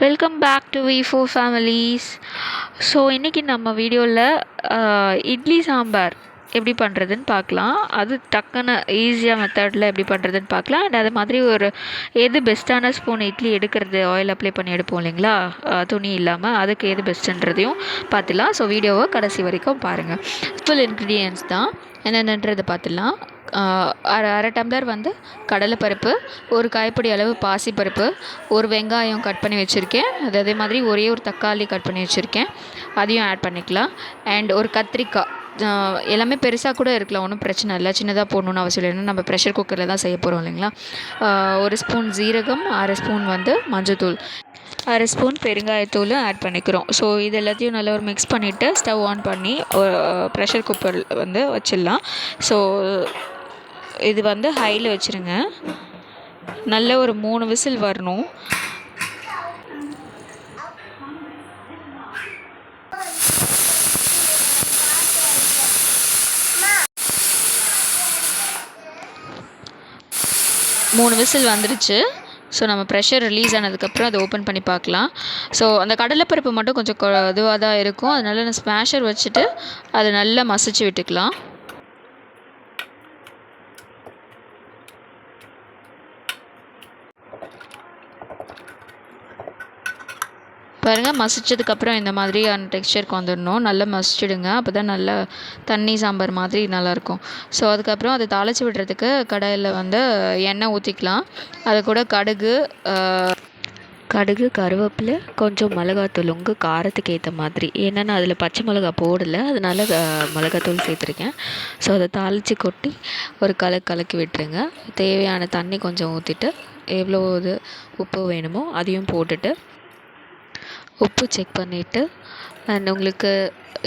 Welcome back to V4 families. So இன்றைக்கி நம்ம வீடியோவில் இட்லி சாம்பார் எப்படி பண்ணுறதுன்னு பார்க்கலாம். அது டக்குன்னு ஈஸியாக மெத்தடில் எப்படி பண்ணுறதுன்னு பார்க்கலாம். அண்ட் அது மாதிரி எது பெஸ்ட்டான ஸ்பூன் இட்லி எடுக்கிறது, ஆயில் அப்ளை பண்ணி எடுப்போம் இல்லைங்களா, துணி இல்லாமல், அதுக்கு எது பெஸ்ட்டுன்றதையும் பார்த்துலாம். ஸோ வீடியோவை கடைசி வரைக்கும் பாருங்கள். ஃபுல் இன்க்ரீடியன்ட்ஸ் தான் என்னென்னன்றதை பார்த்துலாம். அரை டம்ளர் கடலைப்பருப்பு, ஒரு கைப்பிடி அளவு பாசிப்பருப்பு, ஒரு வெங்காயம் கட் பண்ணி வச்சுருக்கேன். அதே மாதிரி ஒரே ஒரு தக்காளி கட் பண்ணி வச்சுருக்கேன், அதையும் ஆட் பண்ணிக்கலாம். அண்ட் ஒரு கத்திரிக்காய், எல்லாமே பெருசாக கூட இருக்கலாம், ஒன்றும் பிரச்சனை இல்லை. சின்னதாக போடணுன்னு அவசியம் இல்லை, நம்ம ப்ரெஷர் குக்கரில் தான் செய்ய போகிறோம் இல்லைங்களா. ஒரு ஸ்பூன் ஜீரகம், அரை ஸ்பூன் மஞ்சள்தூள், அரை ஸ்பூன் பெருங்காயத்தூள் ஆட் பண்ணிக்கிறோம். ஸோ இது எல்லாத்தையும் நல்லா ஒரு மிக்ஸ் பண்ணிவிட்டு ஸ்டவ் ஆன் பண்ணி ப்ரெஷர் குக்கர் வச்சிடலாம். ஸோ இது ஹையில் வச்சுருங்க. நல்ல ஒரு 3 விசில் வரணும். மூணு விசில் வந்துடுச்சு. ஸோ நம்ம ப்ரெஷர் ரிலீஸ் ஆனதுக்கப்புறம் அதை ஓப்பன் பண்ணி பார்க்கலாம். ஸோ அந்த கடலைப்பருப்பு மட்டும் கொஞ்சம் இதுவாக தான் இருக்கும், அதனால் நான் ஸ்மாஷர் வச்சுட்டு அதை நல்லா மசிச்சு விட்டுக்கலாம். பாருங்கள், மசிச்சதுக்கப்புறம் இந்த மாதிரியான டெக்ஸ்சருக்கு வந்துடணும். நல்லா மசிச்சிடுங்க, அப்போ தான் நல்லா தண்ணி சாம்பார் மாதிரி நல்லாயிருக்கும். ஸோ அதுக்கப்புறம் அதை தாளித்து விடுறதுக்கு கடாயில் எண்ணெய் ஊற்றிக்கலாம். அது கூட கடுகு, கருவேப்பிலை, கொஞ்சம் மிளகாத்தூள் உங்கள் காரத்துக்கு ஏற்ற மாதிரி. ஏன்னா அதில் பச்சை மிளகா போடலை, அதனால் மிளகாத்தூள் சேர்த்துருக்கேன். ஸோ அதை தாளித்து கொட்டி ஒரு கலக்கி விட்டுருங்க. தேவையான தண்ணி கொஞ்சம் ஊற்றிட்டு எவ்வளோ இது உப்பு வேணுமோ அதையும் போட்டுட்டு உப்பு செக் பண்ணிவிட்டு, அண்ட் உங்களுக்கு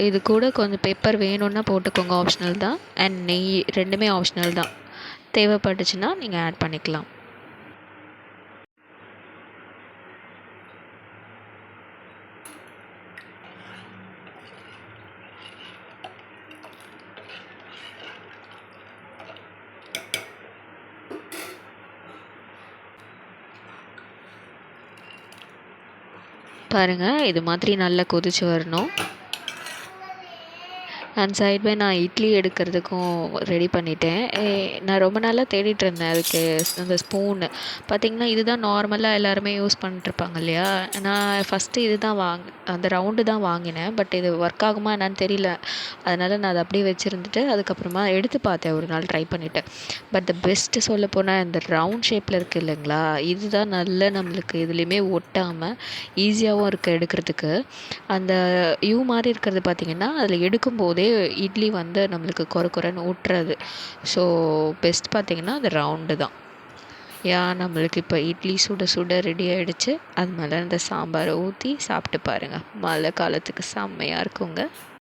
இது கூட கொஞ்சம் பெப்பர் வேணும்னா போட்டுக்கோங்க, ஆப்ஷனல் தான். அண்ட் நெய் ரெண்டுமே ஆப்ஷனல் தான், தேவைப்பட்டுச்சுன்னா நீங்கள் ஆட் பண்ணிக்கலாம். பாருங்கள், இது மாதிரி நல்லா கொதிச்சு வரணும். அண்ட் சைட் பை நான் இட்லி எடுக்கிறதுக்கும் ரெடி பண்ணிட்டேன். நான் ரொம்ப நாளாக தேடிட்டு இருந்தேன் அதுக்கு அந்த ஸ்பூனு. பார்த்திங்கன்னா இதுதான் நார்மலாக எல்லாருமே யூஸ் பண்ணிட்டுருப்பாங்க இல்லையா. நான் ஃபஸ்ட்டு இது தான் அந்த ரவுண்டு தான் வாங்கினேன். பட் இது ஒர்க் ஆகுமா என்னன்னு தெரியல, அதனால் நான் அதை அப்படியே வச்சுருந்துட்டு அதுக்கப்புறமா எடுத்து பார்த்தேன், ஒரு நாள் ட்ரை பண்ணிவிட்டேன். பட் த பெஸ்ட்டு சொல்லப்போனால் இந்த ரவுண்ட் ஷேப்பில் இருக்குது இல்லைங்களா, இதுதான் நல்ல நம்மளுக்கு இதுலேயுமே ஒட்டாமல் ஈஸியாகவும் இருக்குது எடுக்கிறதுக்கு. அந்த யூ மாதிரி இருக்கிறது பார்த்திங்கன்னா அதில் எடுக்கும்போதே இட்லி நம்மளுக்கு கொரன்னு ஊட்டுறது. ஸோ பெஸ்ட் பார்த்திங்கன்னா அது ரவுண்டு தான். நம்மளுக்கு இப்போ இட்லி சுட சுட ரெடி ஆகிடுச்சு. அது மேலே இந்த சாம்பாரை ஊற்றி சாப்பிட்டு பாருங்கள், மழை காலத்துக்கு செம்மையாக இருக்குங்க.